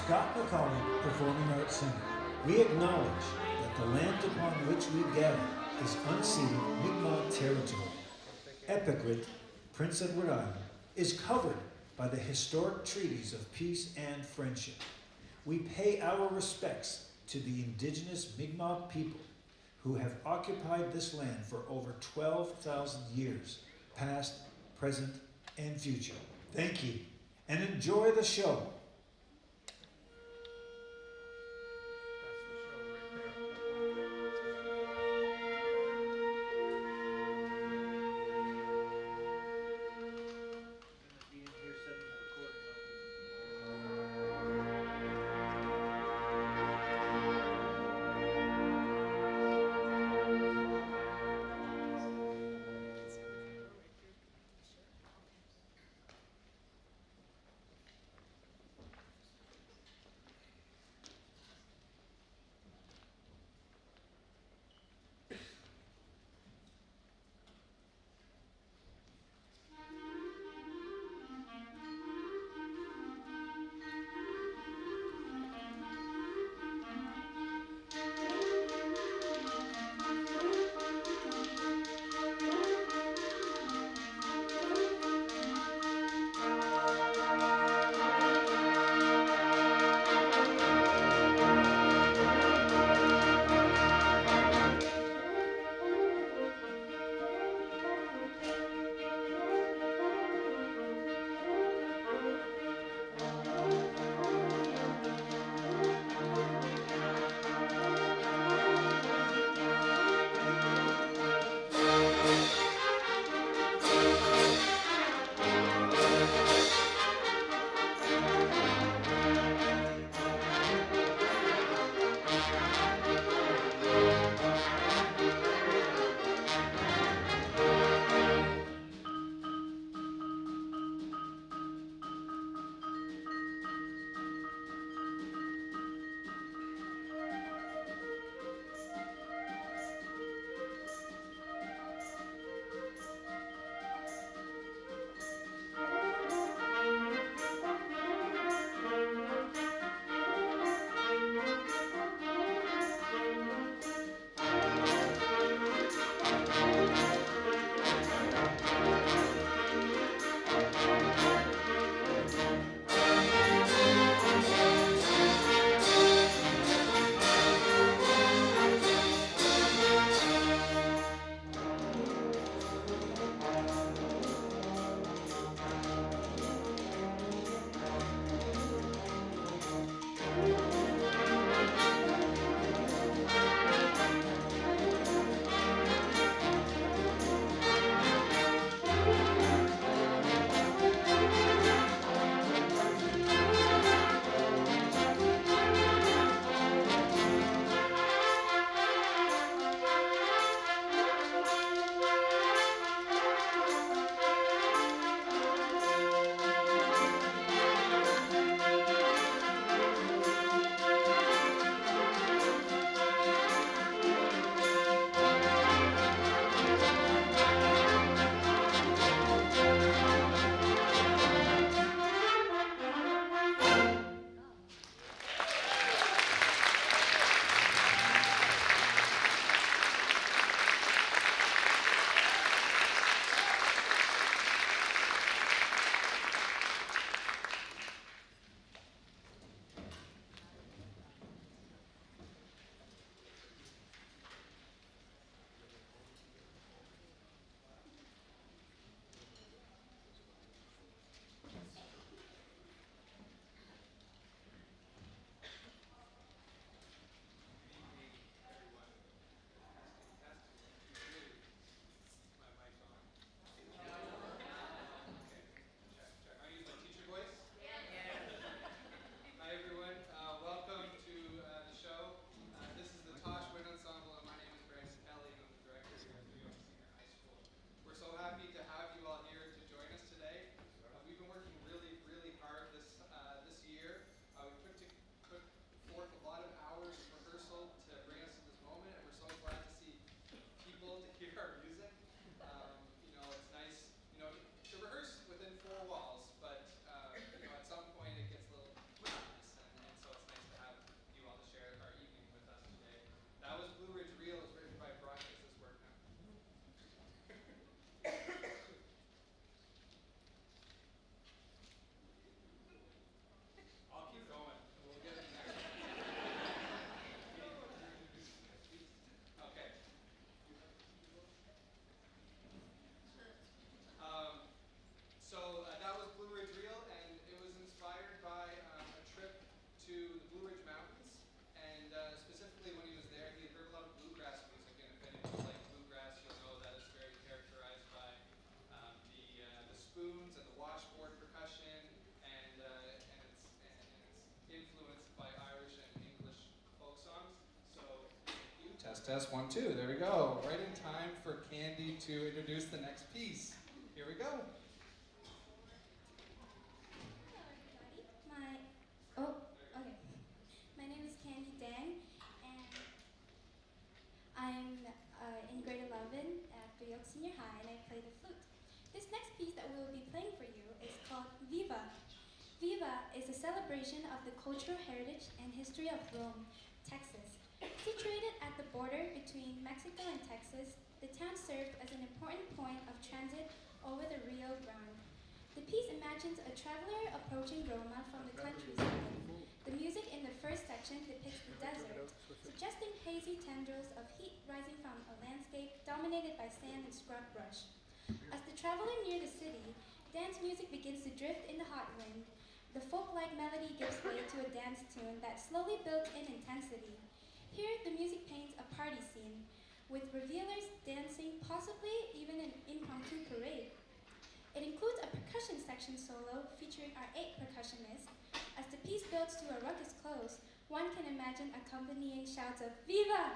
Scott McCauley, Performing Arts Center. We acknowledge that the land upon which we gather is unceded Mi'kmaq territory. Epicrit, Prince Edward Island, is covered by the historic treaties of peace and friendship. We pay our respects to the indigenous Mi'kmaq people who have occupied this land for over 12,000 years, past, present, and future. Thank you, and enjoy the show. test, 1, 2. There we go. Right in time for Candy to introduce the next piece. Here we go. Hello, everybody. My name is Daehn, and I'm in grade 11 at Bocook Senior High, and I play the flute. This next piece that we will be playing for you is called Viva. Viva is a celebration of the cultural heritage and history of Rome, Texas. Situated at the border between Mexico and Texas, the town served as an important point of transit over the Rio Grande. The piece imagines a traveler approaching Roma from the countryside. The music in the first section depicts the desert, suggesting hazy tendrils of heat rising from a landscape dominated by sand and scrub brush. As the traveler near the city, dance music begins to drift in the hot wind. The folk-like melody gives way to a dance tune that slowly builds in intensity. Here, the music paints a party scene, with revelers dancing, possibly even an impromptu parade. It includes a percussion section solo featuring our 8 percussionists. As the piece builds to a ruckus close, one can imagine accompanying shouts of "Viva!"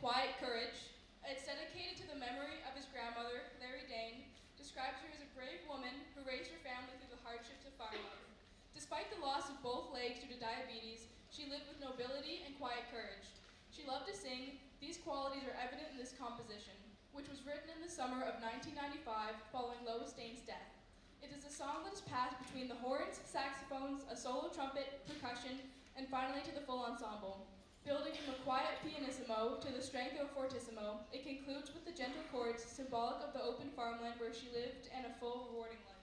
quiet courage. It's dedicated to the memory of his grandmother, Daehn, describes her as a brave woman who raised her family through the hardships of farm life. Despite the loss of both legs due to diabetes, she lived with nobility and quiet courage. She loved to sing. These qualities are evident in this composition, which was written in the summer of 1995 following Daehn's death. It is a song that is passed between the horns, saxophones, a solo trumpet, percussion, and finally to the full ensemble. Building from a quiet pianissimo to the strength of a fortissimo, it concludes with the gentle chords symbolic of the open farmland where she lived and a full, rewarding life.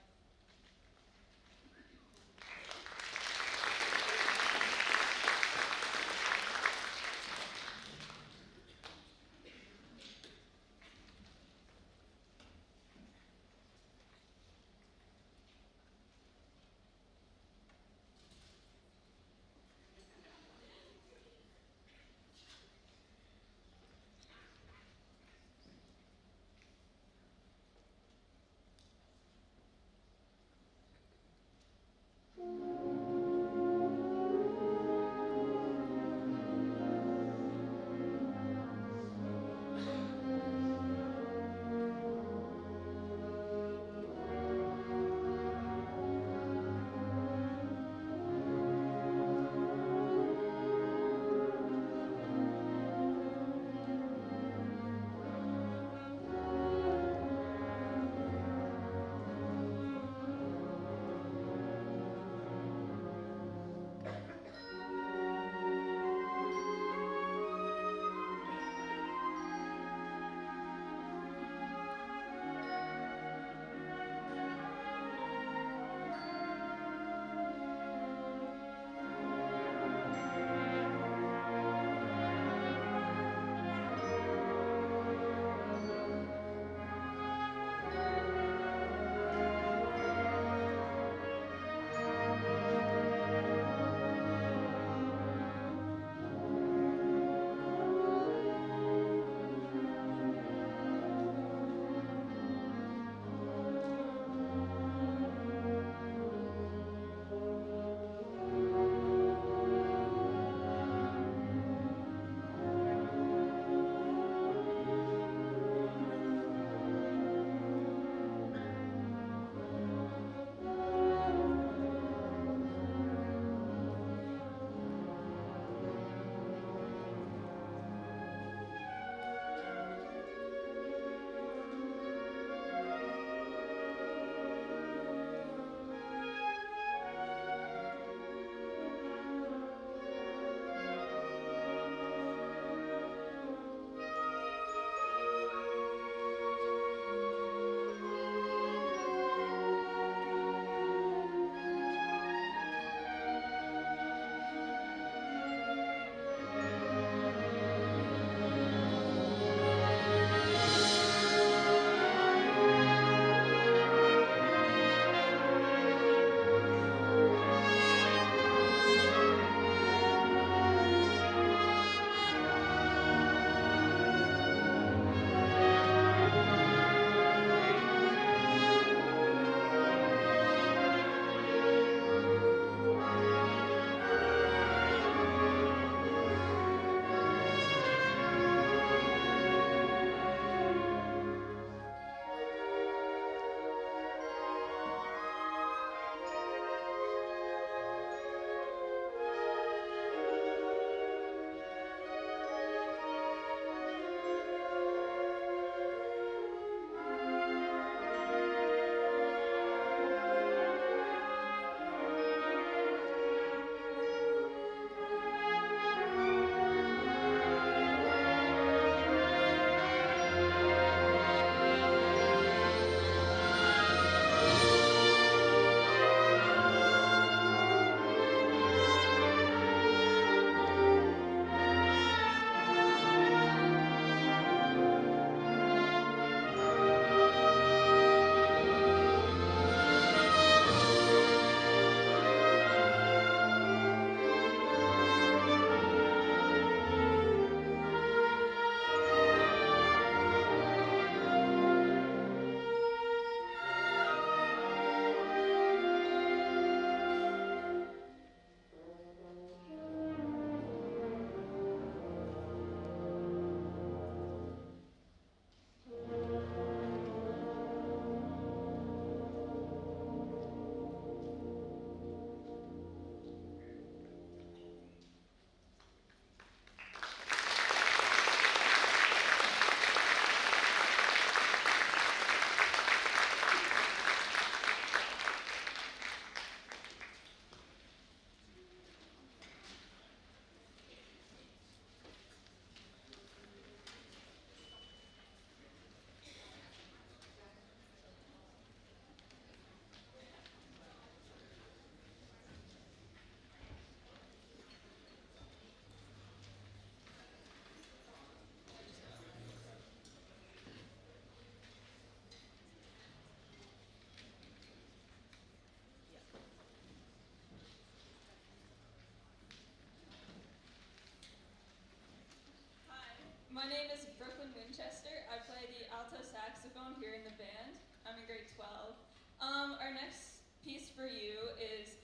My name is Brooklyn Winchester. I play the alto saxophone here in the band. I'm in grade 12. Our next piece for you is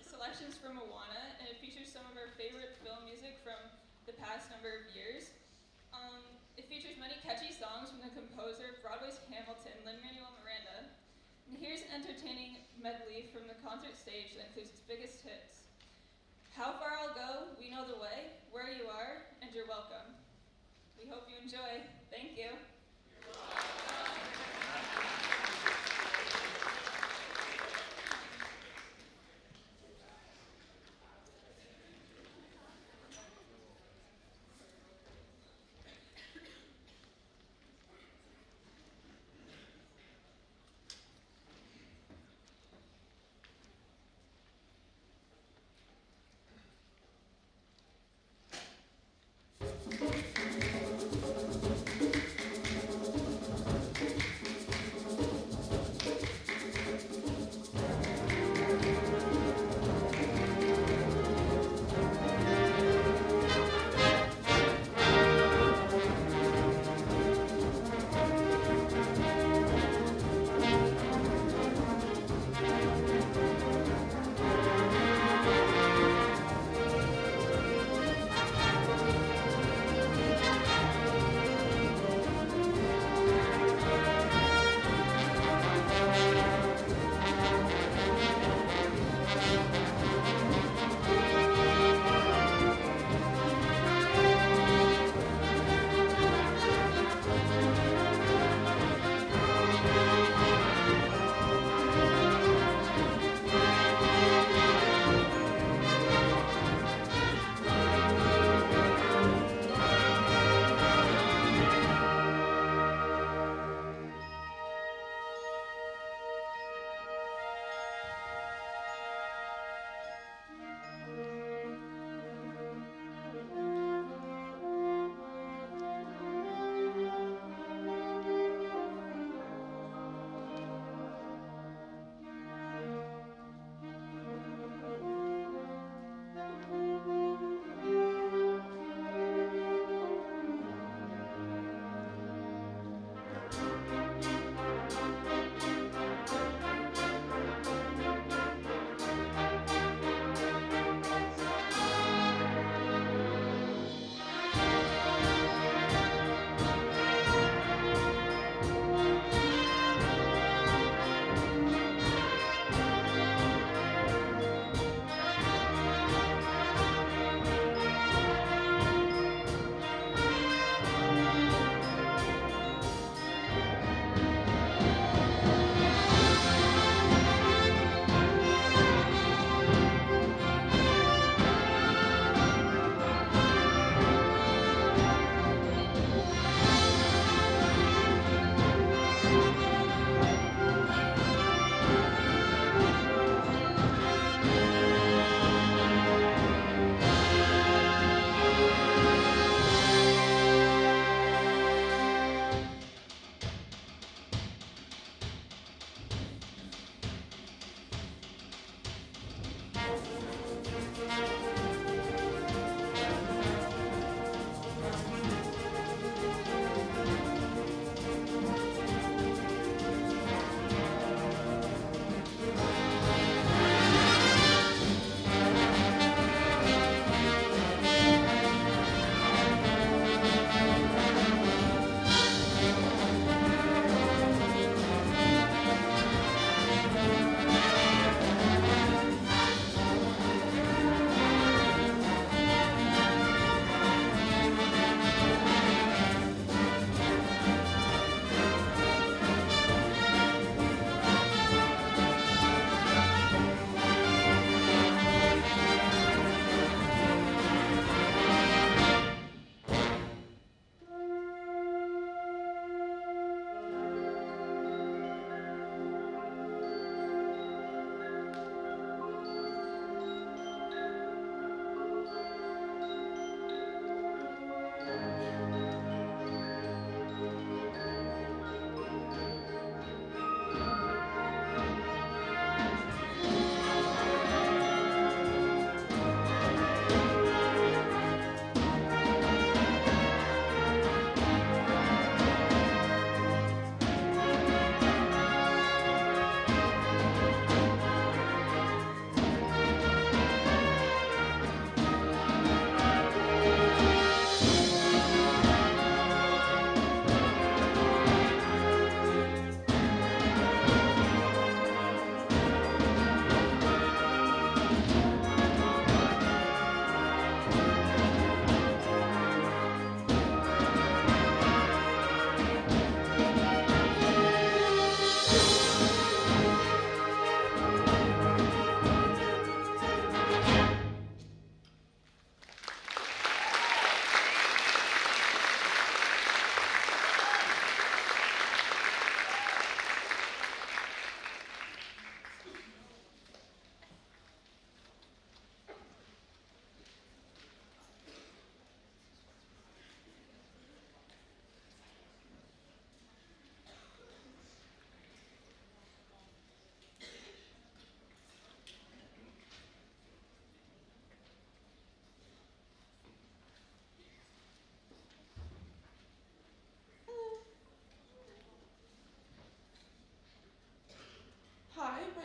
selections from Moana, and it features some of our favorite film music from the past number of years. It features many catchy songs from the composer of Broadway's Hamilton, Lin-Manuel Miranda. And here's an entertaining medley from the concert stage that includes its biggest hits. How Far I'll Go, We Know the Way, Where You Are, and You're Welcome. We hope you enjoy. Thank you.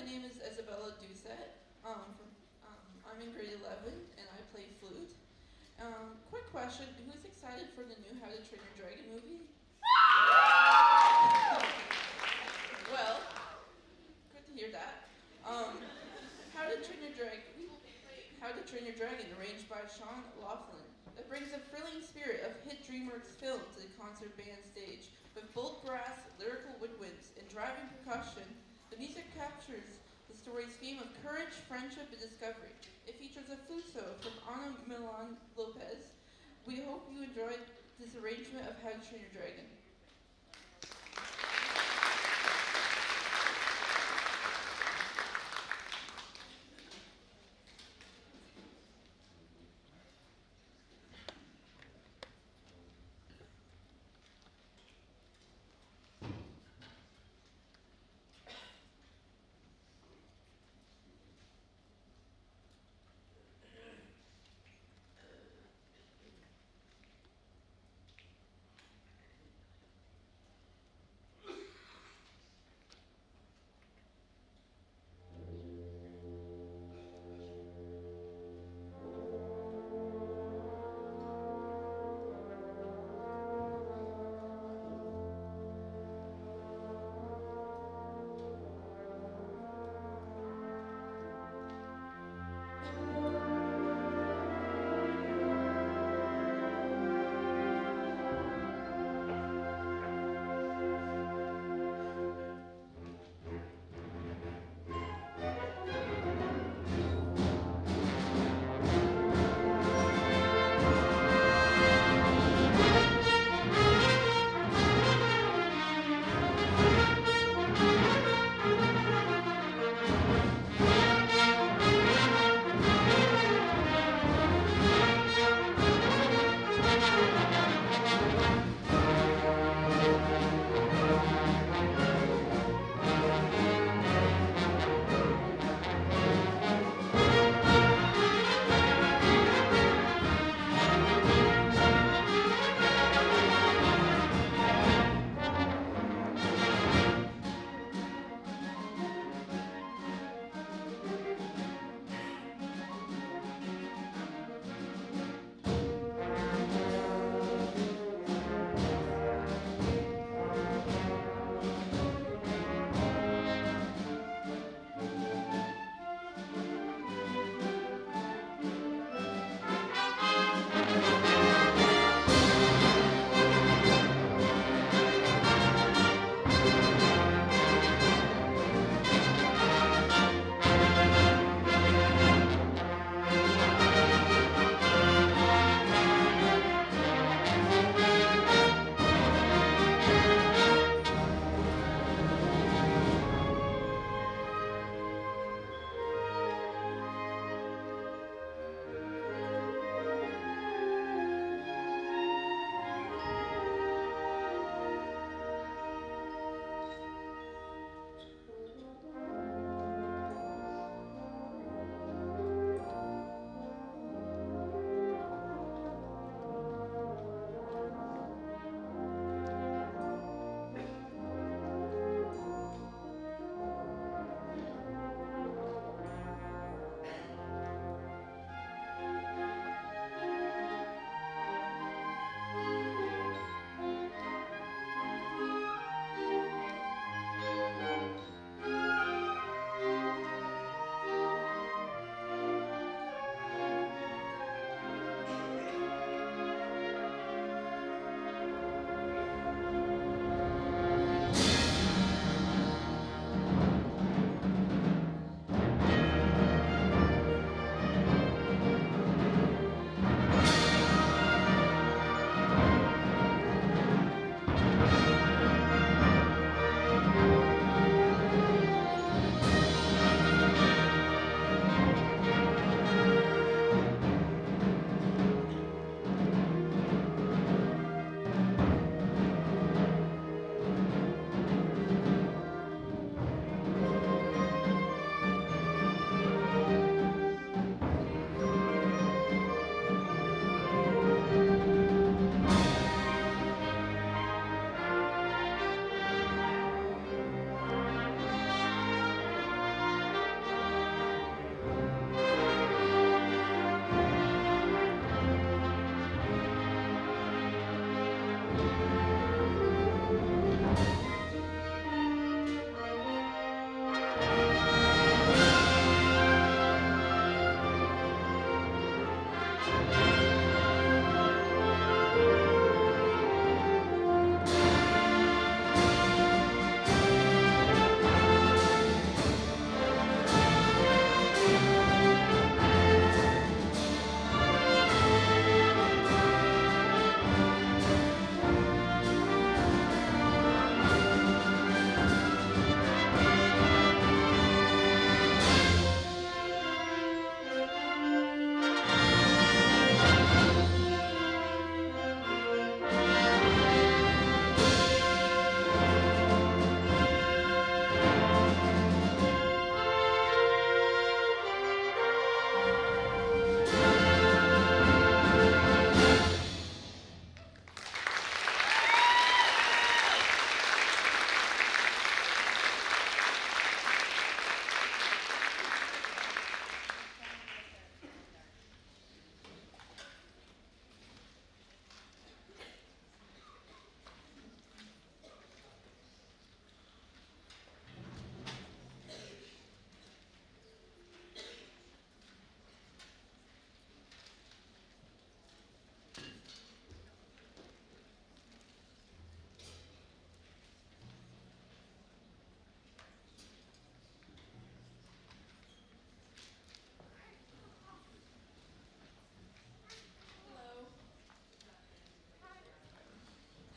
name is Isabella Doucette. I'm in grade 11 and I play flute. Quick question, who's excited for the new How to Train Your Dragon movie? Well, good to hear that. How to Train Your Dragon, arranged by Sean Laughlin. That brings a thrilling spirit of hit DreamWorks film to the concert band stage. With bold brass, lyrical woodwinds, and driving percussion, the music captures the story's theme of courage, friendship, and discovery. It features a flute solo from Ana Milan Lopez. We hope you enjoyed this arrangement of How to Train Your Dragon.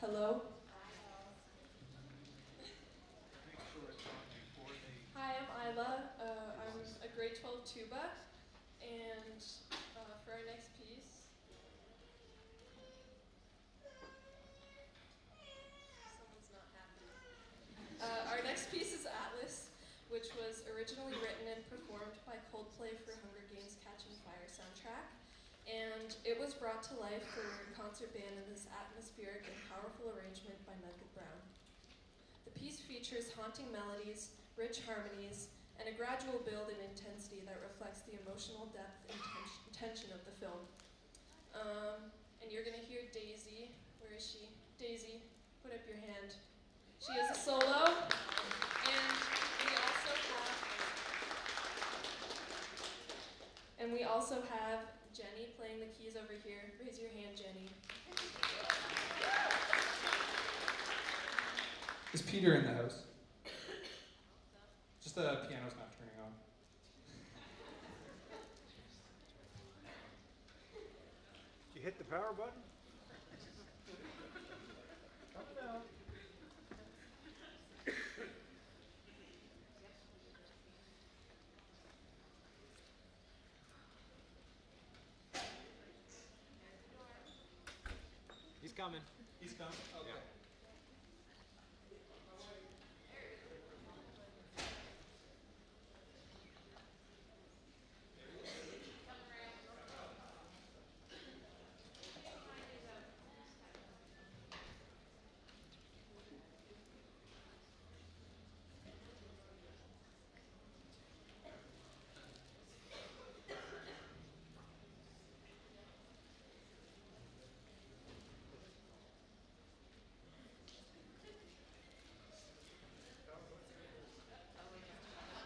Hello? Hi, I'm Isla. I'm a grade 12 tuba, and for our next piece, someone's not happy. Our next piece is Atlas, which was originally written and performed by Coldplay for Hunger Games Catching Fire soundtrack, and it was brought to life for concert band in this atmospheric and powerful arrangement by Nugget Brown. The piece features haunting melodies, rich harmonies, and a gradual build in intensity that reflects the emotional depth and tension of the film. And you're gonna hear Daisy. Where is she? Daisy, put up your hand. She is a solo, and we also have Jenny playing the keys over here. Raise your hand, Jenny. Is Peter in the house? Just the piano's not turning on. Did you hit the power button? Come down. He's coming. He's coming? Okay. Yeah.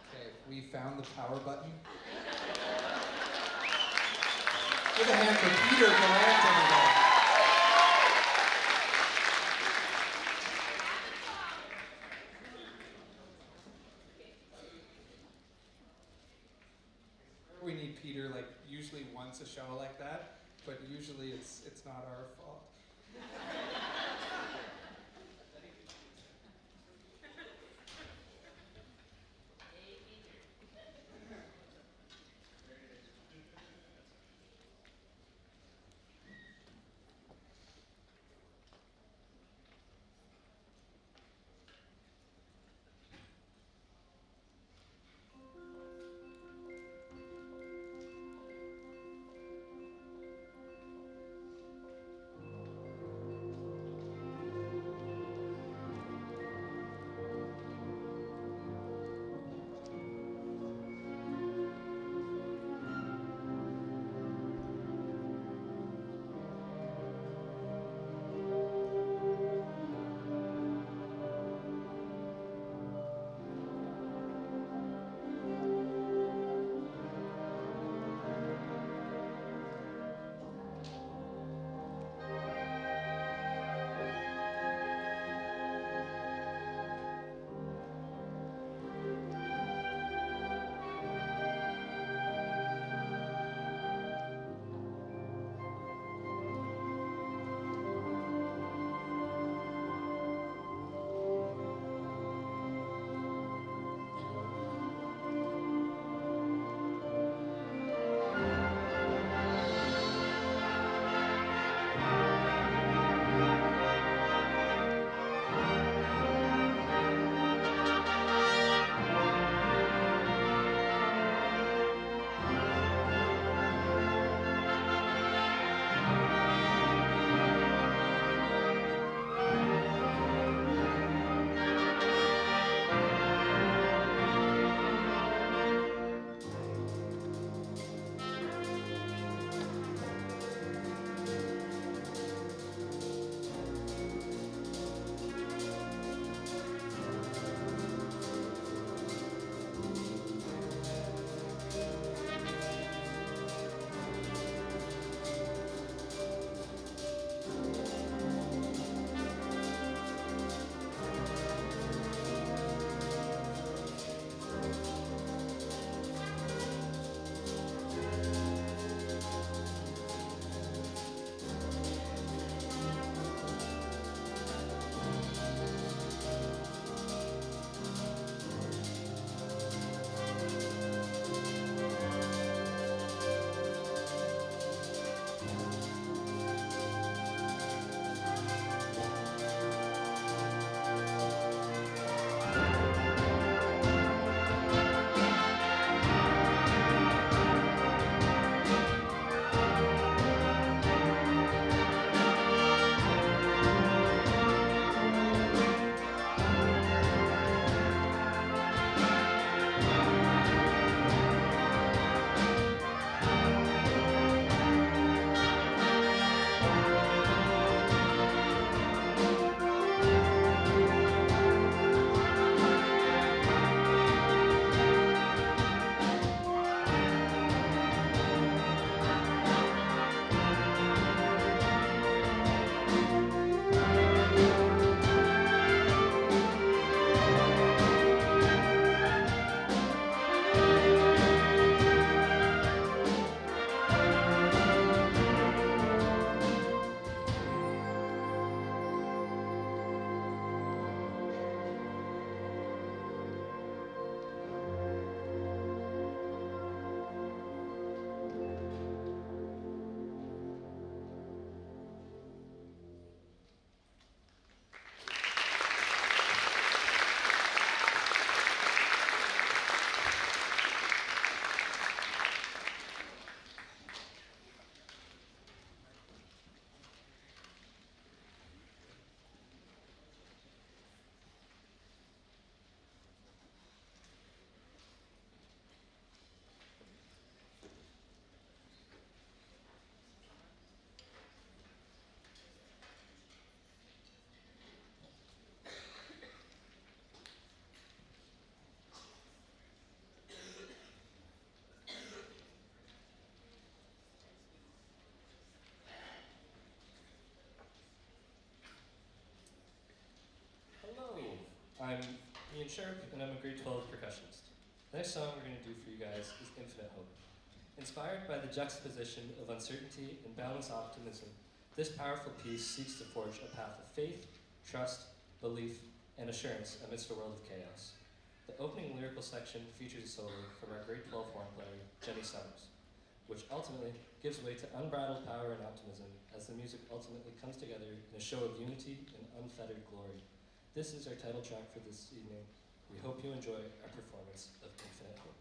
Okay, we found the power button. Give a hand for Peter Gallant, everybody. We need Peter like usually once a show like that, but usually it's not our fault. Ian Sharp, and I'm a grade 12 percussionist. The next song we're going to do for you guys is Infinite Hope. Inspired by the juxtaposition of uncertainty and boundless optimism, this powerful piece seeks to forge a path of faith, trust, belief, and assurance amidst a world of chaos. The opening lyrical section features a solo from our grade 12 horn player, Jenny Summers, which ultimately gives way to unbridled power and optimism as the music ultimately comes together in a show of unity and unfettered glory. This is our title track for this evening. We hope you enjoy our performance of Infinite Hope.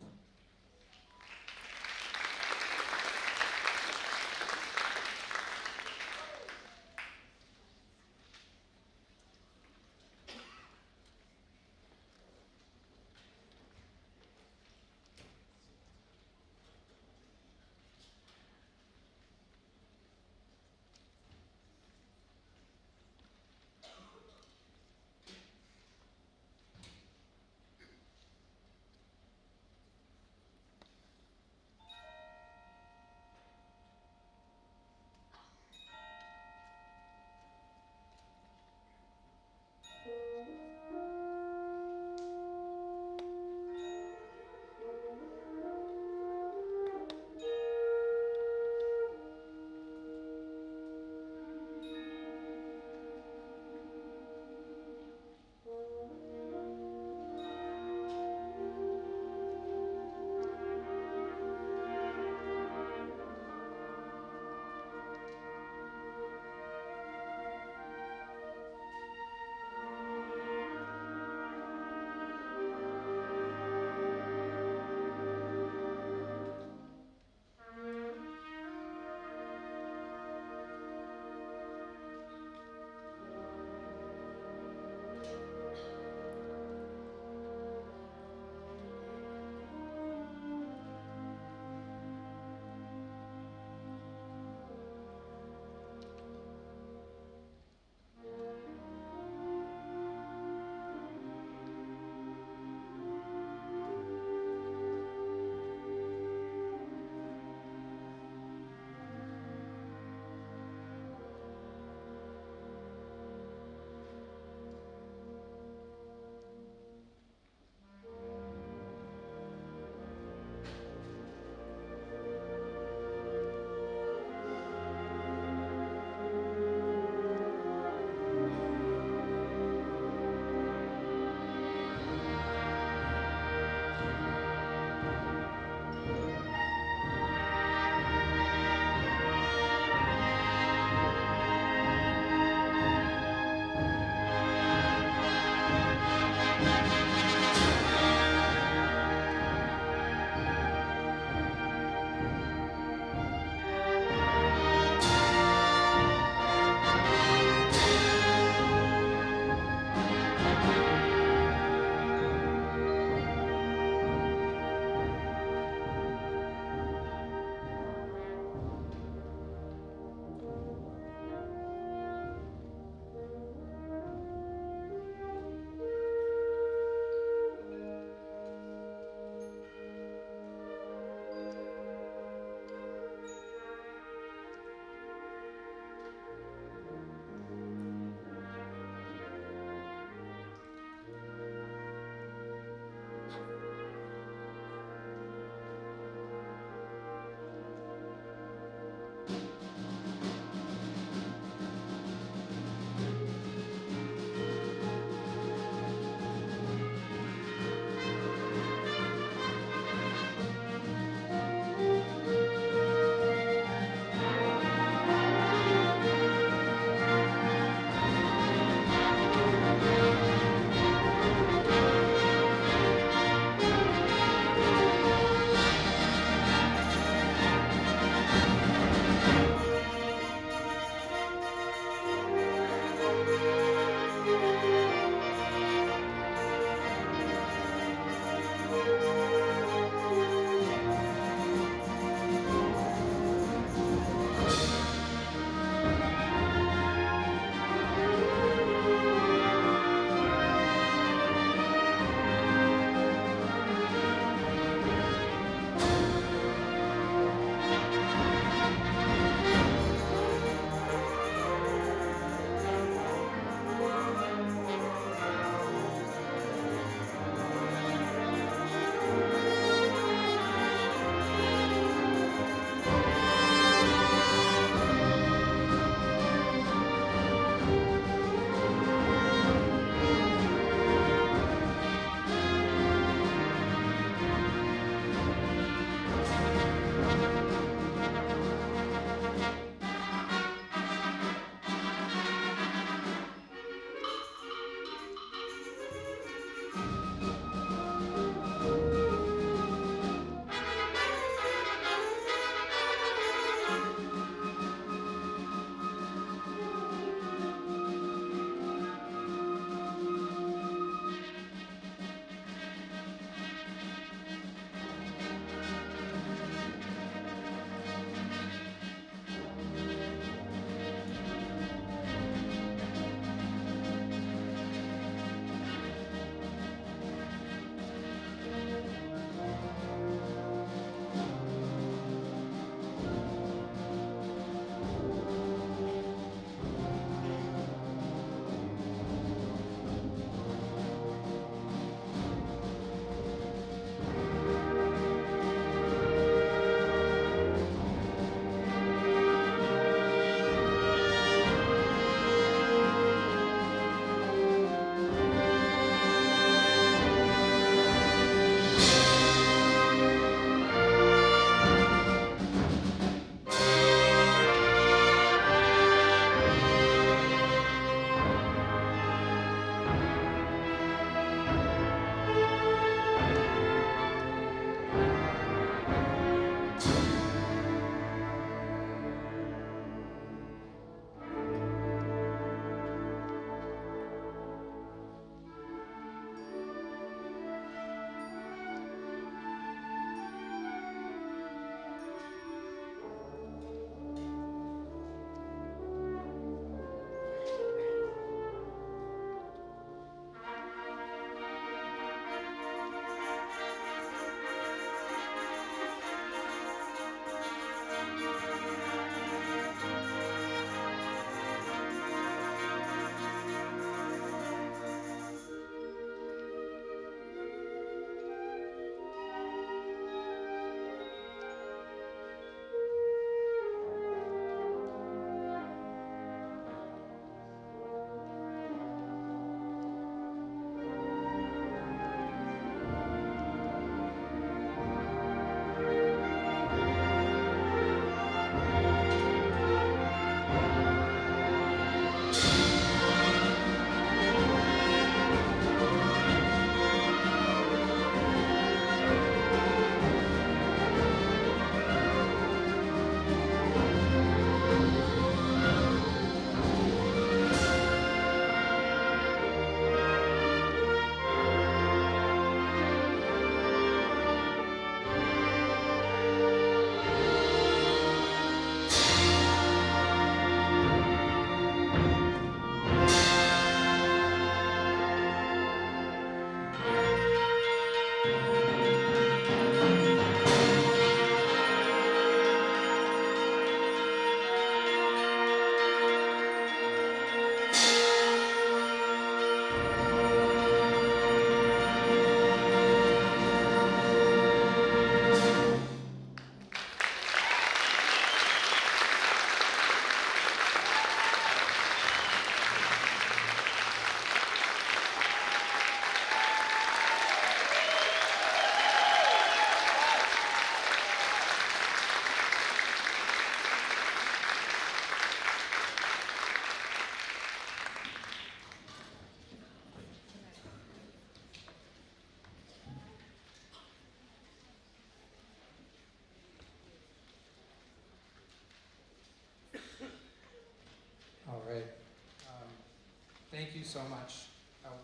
Thank you so much.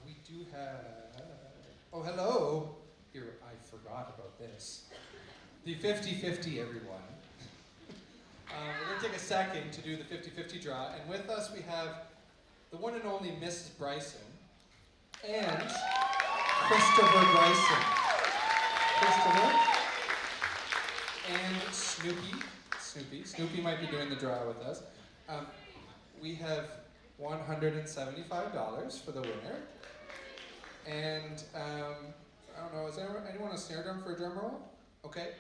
We do have, oh, hello. Here, I forgot about this. The 50-50, everyone. We're going to take a second to do the 50-50 draw. And with us, we have the one and only Mrs. Bryson and Christopher Bryson. Christopher and Snoopy. Snoopy might be doing the draw with us. We have $175 for the winner. And I don't know, is anyone a snare drum for a drum roll? Okay.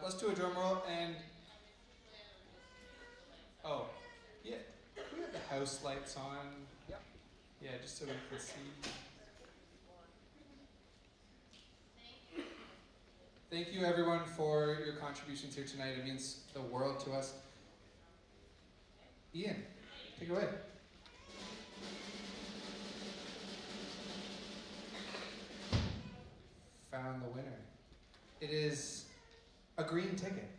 Let's do a drum roll and... Oh, yeah. Can we have the house lights on? Yep. Yeah, just so we can see. Thank you everyone for your contributions here tonight. It means the world to us. Ian, take it away. Found the winner. It is a green ticket.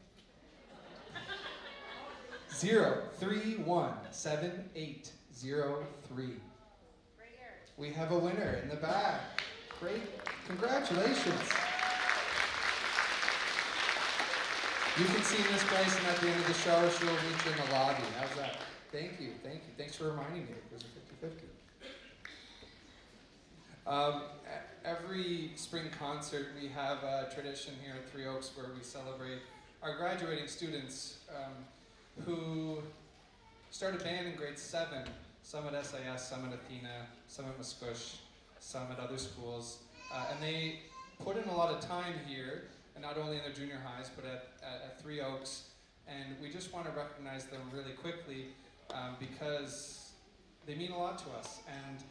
0317803. We have a winner in the back. Great. Congratulations. You can see Miss Bryson at the end of the show. She'll meet you in the lobby. How's that? Thank you. Thanks for reminding me. It was a 50-50. Every spring concert, we have a tradition here at Three Oaks where we celebrate our graduating students who started band in grade 7, some at SIS, some at Athena, some at Musquesh, some at other schools. And they put in a lot of time here, and not only in their junior highs, but at Three Oaks. And we just want to recognize them really quickly because they mean a lot to us. And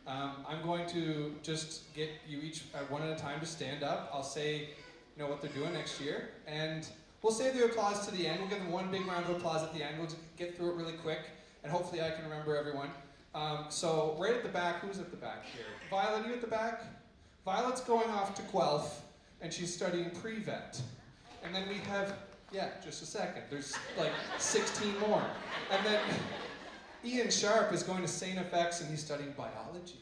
I'm going to just get you each one at a time to stand up. I'll say, what they're doing next year, and we'll save the applause to the end. We'll give them one big round of applause at the end. We'll just get through it really quick, and hopefully I can remember everyone. So right at the back, who's at the back here? Violet, you at the back? Violet's going off to Guelph, and she's studying pre-vet. And then we have, just a second. There's like 16 more. And then Ian Sharp is going to St. FX and he's studying biology.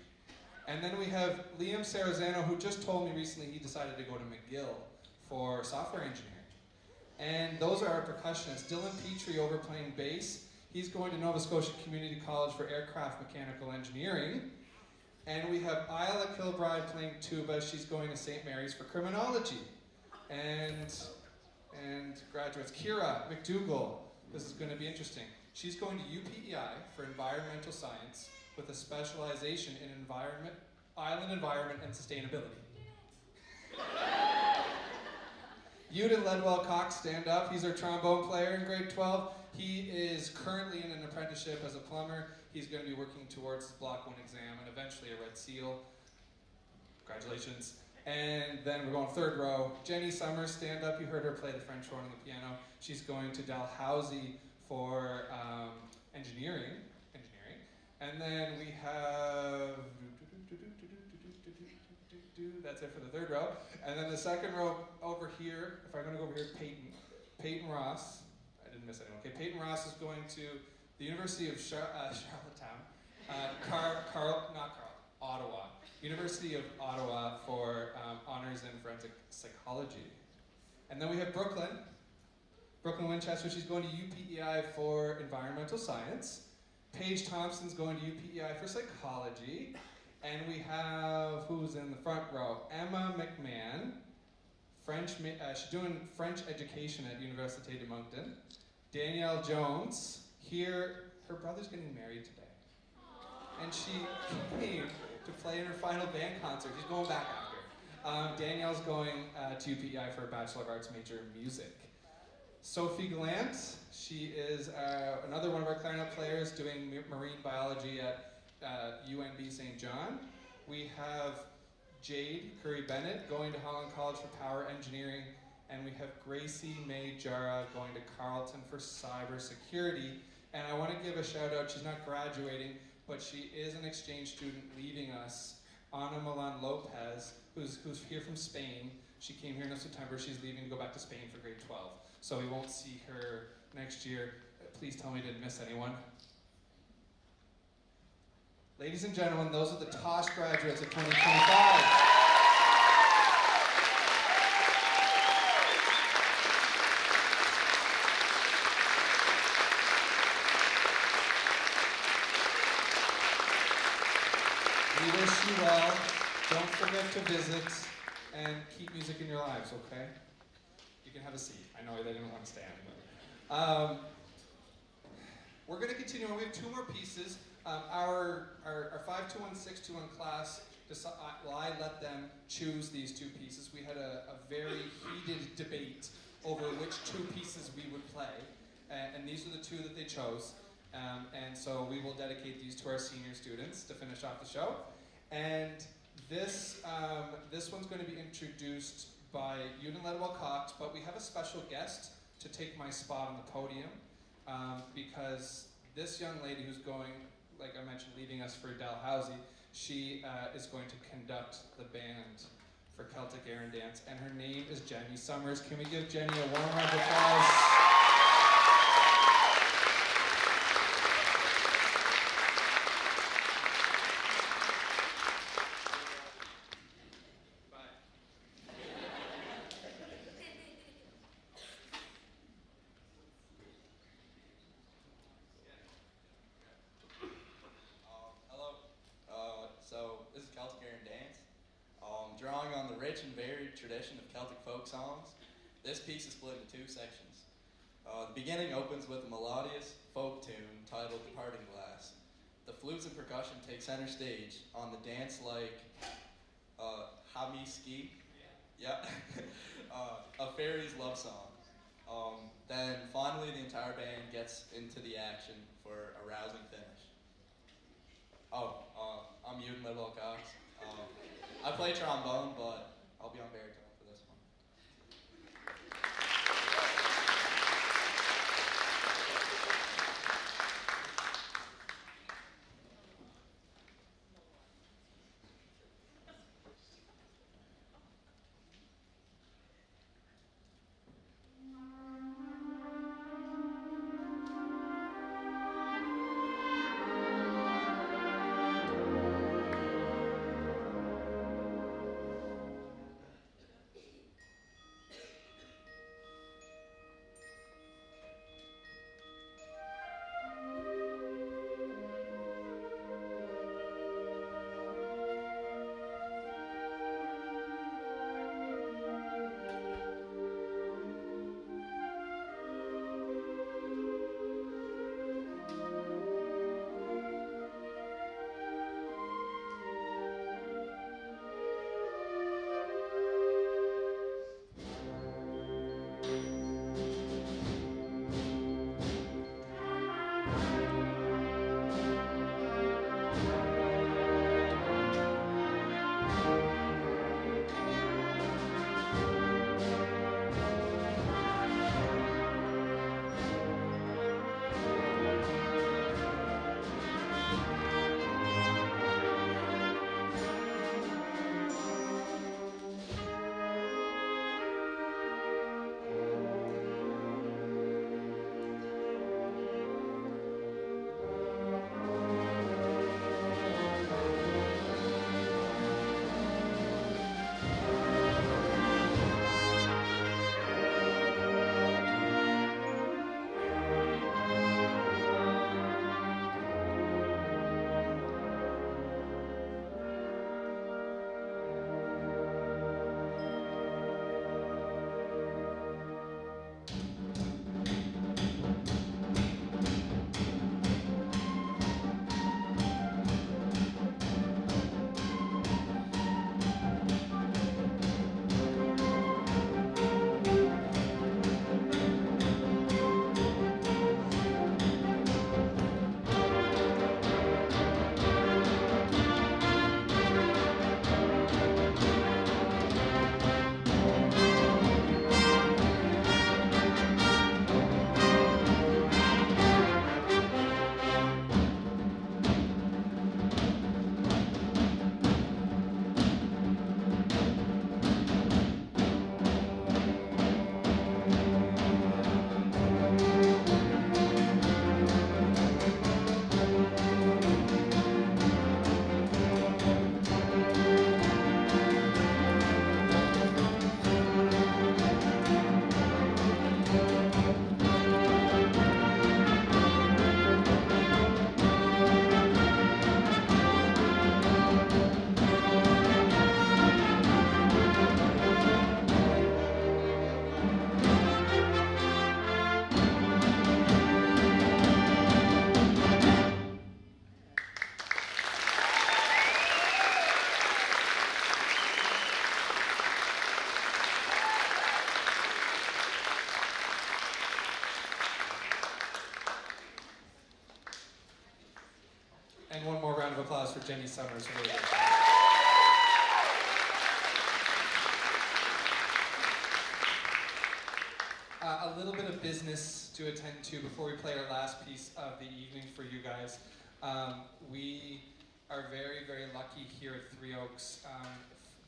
And then we have Liam Sarazano, who just told me recently he decided to go to McGill for software engineering. And those are our percussionists. Dylan Petrie over playing bass. He's going to Nova Scotia Community College for aircraft mechanical engineering. And we have Isla Kilbride playing tuba. She's going to St. Mary's for criminology. And graduates, Kira McDougall. This is going to be interesting. She's going to UPEI for environmental science with a specialization in island environment and sustainability. Euden Ledwell Cox, stand up. He's our trombone player in grade 12. He is currently in an apprenticeship as a plumber. He's going to be working towards his Block 1 exam and eventually a Red Seal. Congratulations. And then we're going third row. Jenny Summers, stand up. You heard her play the French horn on the piano. She's going to Dalhousie for engineering. And then we have, that's it for the third row. And then the second row over here, if I'm going to go over here, Peyton Ross. I didn't miss anyone. Okay, Peyton Ross is going to the University of Charlottetown. Ottawa. University of Ottawa for honors in forensic psychology. And then we have Brooklyn Winchester. She's going to UPEI for environmental science. Paige Thompson's going to UPEI for psychology. And we have, who's in the front row? Emma McMahon. She's doing French education at Université de Moncton. Danielle Jones. Here, her brother's getting married today. And she came to play in her final band concert. She's going back after. Danielle's going to UPEI for a Bachelor of Arts major in music. Sophie Gallant, she is another one of our clarinet players doing marine biology at UNB St. John. We have Jade Curry-Bennett going to Holland College for power engineering. And we have Gracie May Jara going to Carleton for cybersecurity. And I want to give a shout out, she's not graduating, but she is an exchange student leaving us. Ana Milan Lopez, who's here from Spain. She came here in September. She's leaving to go back to Spain for grade 12. So we won't see her next year. Please tell me I didn't miss anyone. Ladies and gentlemen, those are the Tosh graduates of 2025. We wish you well. Don't forget to visit and keep music in your lives, okay? You can have a seat. I know they didn't want to stand. But, we're going to continue on. We have two more pieces. Our 521, 621 class, I let them choose these two pieces. We had a very heated debate over which two pieces we would play. And these are the two that they chose. And so we will dedicate these to our senior students to finish off the show. And this one's going to be introduced by Untitled Chapter, but we have a special guest to take my spot on the podium because this young lady who's going, like I mentioned, leaving us for Dalhousie, she is going to conduct the band for Celtic Arr and Dance, and her name is Jenny Summers. Can we give Jenny a warm round of applause? Drawing on the rich and varied tradition of Celtic folk songs, this piece is split into two sections. The beginning opens with a melodious folk tune titled Departing Glass. The flutes and percussion take center stage on the dance-like Hami Ski, a fairy's love song. Then finally the entire band gets into the action for a rousing finish. I'm Ewan Little Cox. I play trombone, but I'll be on baritone for this one. round of applause for Jenny Summers. A little bit of business to attend to before we play our last piece of the evening for you guys. We are very, very lucky here at Three Oaks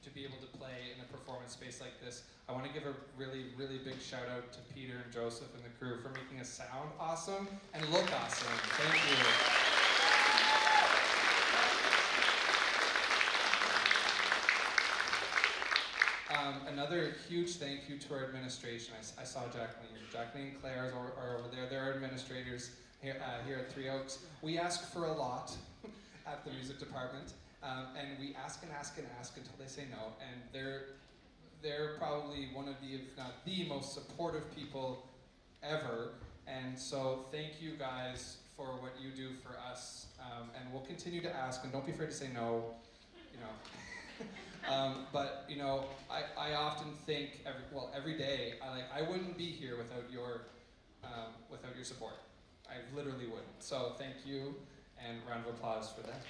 to be able to play in a performance space like this. I want to give a really, really big shout out to Peter and Joseph and the crew for making us sound awesome and look awesome. Thank you. Another huge thank you to our administration. I saw Jacqueline. Jacqueline and Claire are over there. They're our administrators here at Three Oaks. We ask for a lot at the music department, and we ask and ask and ask until they say no. And they're probably one of the, if not the most supportive people ever. And so thank you guys for what you do for us. And we'll continue to ask, and don't be afraid to say no, you know. But you know, I often think every day I wouldn't be here without your support. I literally wouldn't. So thank you, and round of applause for that.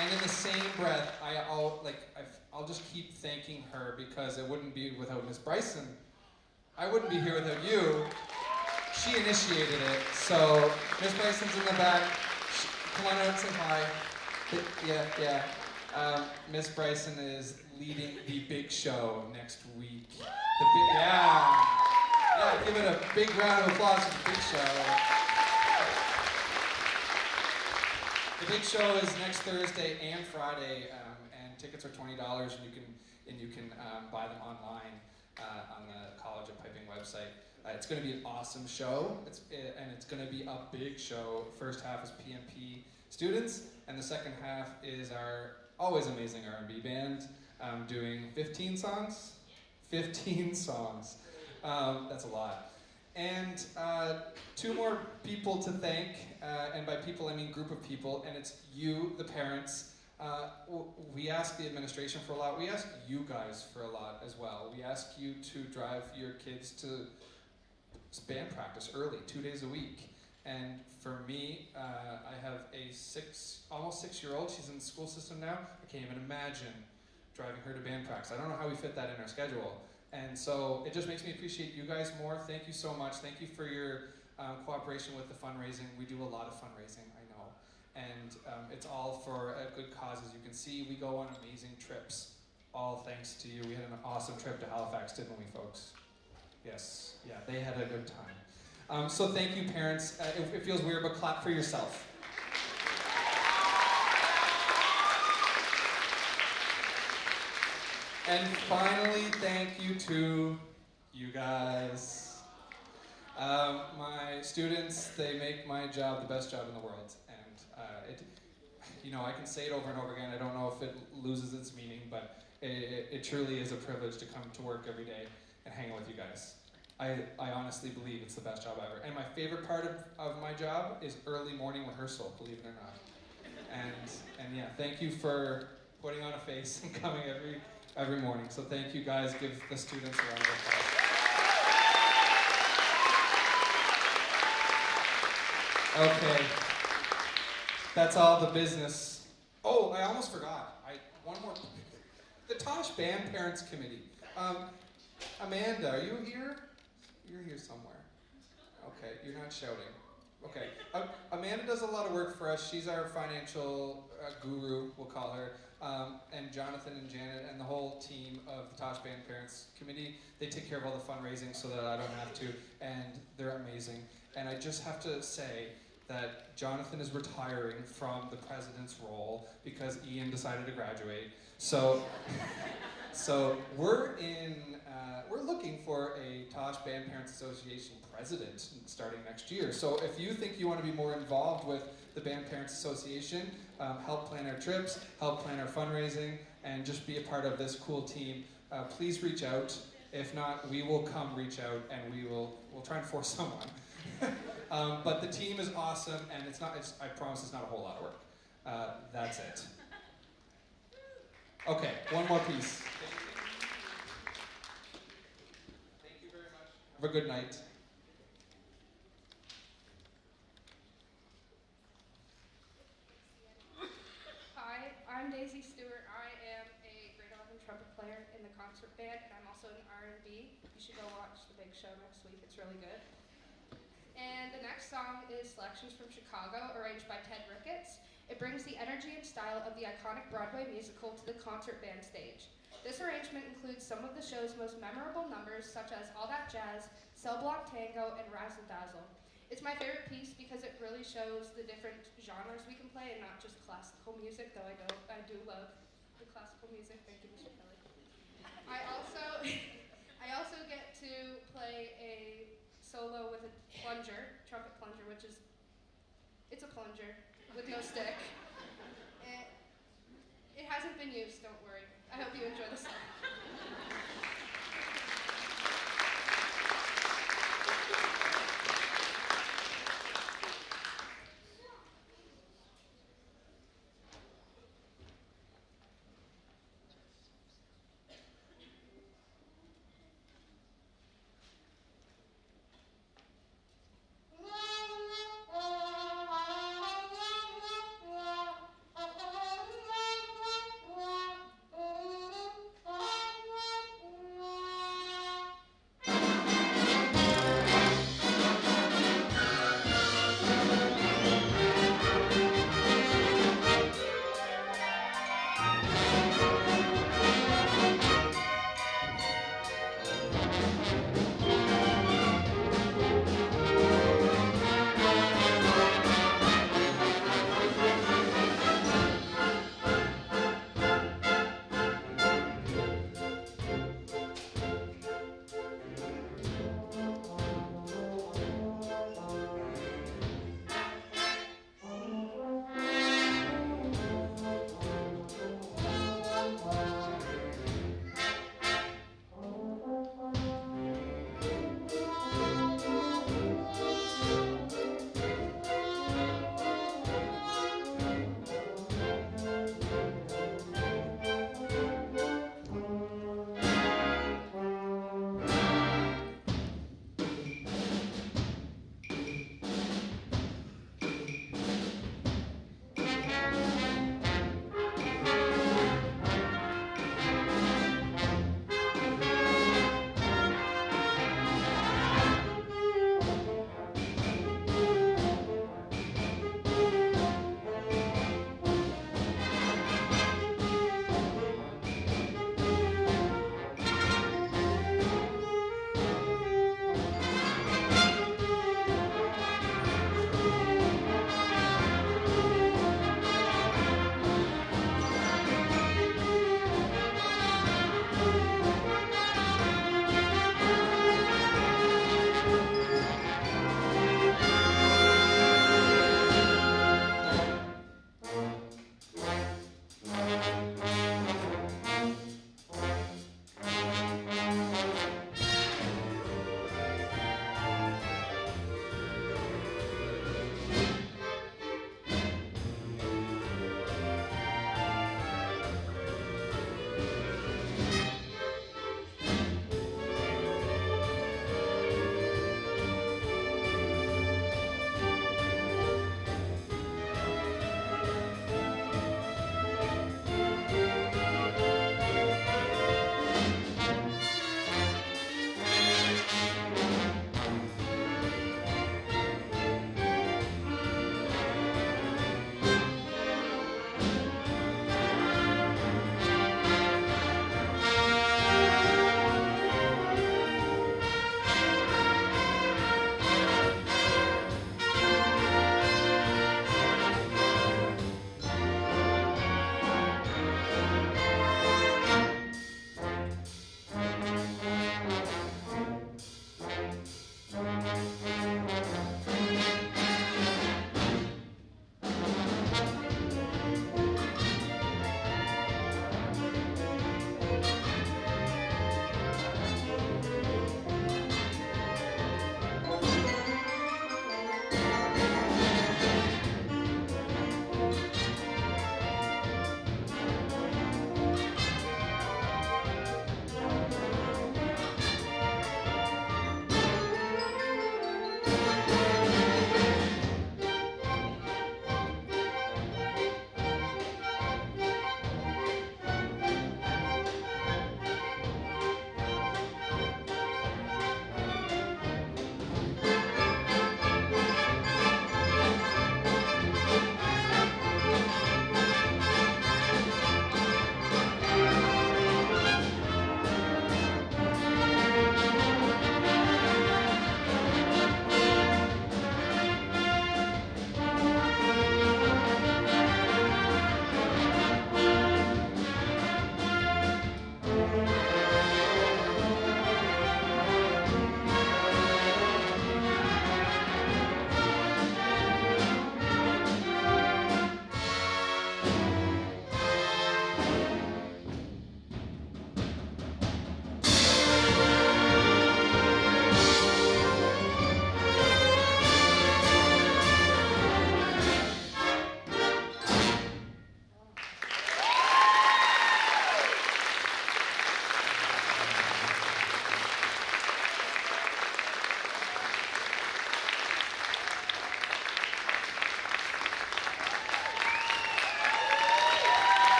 And in the same breath, I'll just keep thanking her, because it wouldn't be without Miss Bryson. I wouldn't be here without you. She initiated it. So Miss Bryson's in the back. Come on out and say hi. Yeah. Miss Bryson is leading the big show next week. Yeah, give it a big round of applause for the big show. The big show is next Thursday and Friday, and tickets are $20, and you can buy them online on the College of Piping website. It's going to be an awesome show, and it's going to be a big show. First half is PMP students, and the second half is our always amazing R&B band doing 15 songs. 15 songs. That's a lot. And two more people to thank, and by people I mean group of people, and it's you, the parents. We ask the administration for a lot. We ask you guys for a lot as well. We ask you to drive your kids to band practice early, 2 days a week. And for me, I have a almost 6-year-old. She's in the school system now. I can't even imagine driving her to band practice. I don't know how we fit that in our schedule. And so it just makes me appreciate you guys more. Thank you so much. Thank you for your cooperation with the fundraising. We do a lot of fundraising, I know. And it's all for a good cause. As you can see, we go on amazing trips, all thanks to you. We had an awesome trip to Halifax, didn't we, folks? Yes, yeah, they had a good time. So thank you, parents. It feels weird, but clap for yourself. And finally, thank you to you guys. My students, they make my job the best job in the world. And I can say it over and over again. I don't know if it loses its meaning, but it truly is a privilege to come to work every day and hang out with you guys. I honestly believe it's the best job ever. And my favorite part of my job is early morning rehearsal, believe it or not. And yeah, thank you for putting on a face and coming every morning. So thank you guys. Give the students a round of applause. Okay. That's all the business. Oh, I almost forgot. One more. The Tosh Band Parents Committee. Amanda, are you here? You're here somewhere. Okay, you're not shouting. Okay. Amanda does a lot of work for us. She's our financial guru, we'll call her. And Jonathan and Janet and the whole team of the Tosh Band Parents Committee, they take care of all the fundraising so that I don't have to, and they're amazing. And I just have to say that Jonathan is retiring from the president's role because Ian decided to graduate. So we're looking for a Tosh Band Parents Association president starting next year. So if you think you want to be more involved with the Band Parents Association, help plan our trips, help plan our fundraising, and just be a part of this cool team, please reach out. If not, we will come reach out, and we'll try and force someone. But the team is awesome, and I promise it's not a whole lot of work. That's it. Okay, one more piece. Thank you very much. Have a good night. band, and I'm also in R&B. You should go watch the big show next week. It's really good. And the next song is Selections from Chicago, arranged by Ted Ricketts. It brings the energy and style of the iconic Broadway musical to the concert band stage. This arrangement includes some of the show's most memorable numbers, such as All That Jazz, Cell Block Tango, and Razzle Dazzle. It's my favorite piece because it really shows the different genres we can play and not just classical music, though I do love the classical music. Thank you, Mr. Kelly. I also get to play a solo with a plunger, trumpet plunger, which is, it's a plunger with no stick. It hasn't been used, don't worry. I hope you enjoy the song.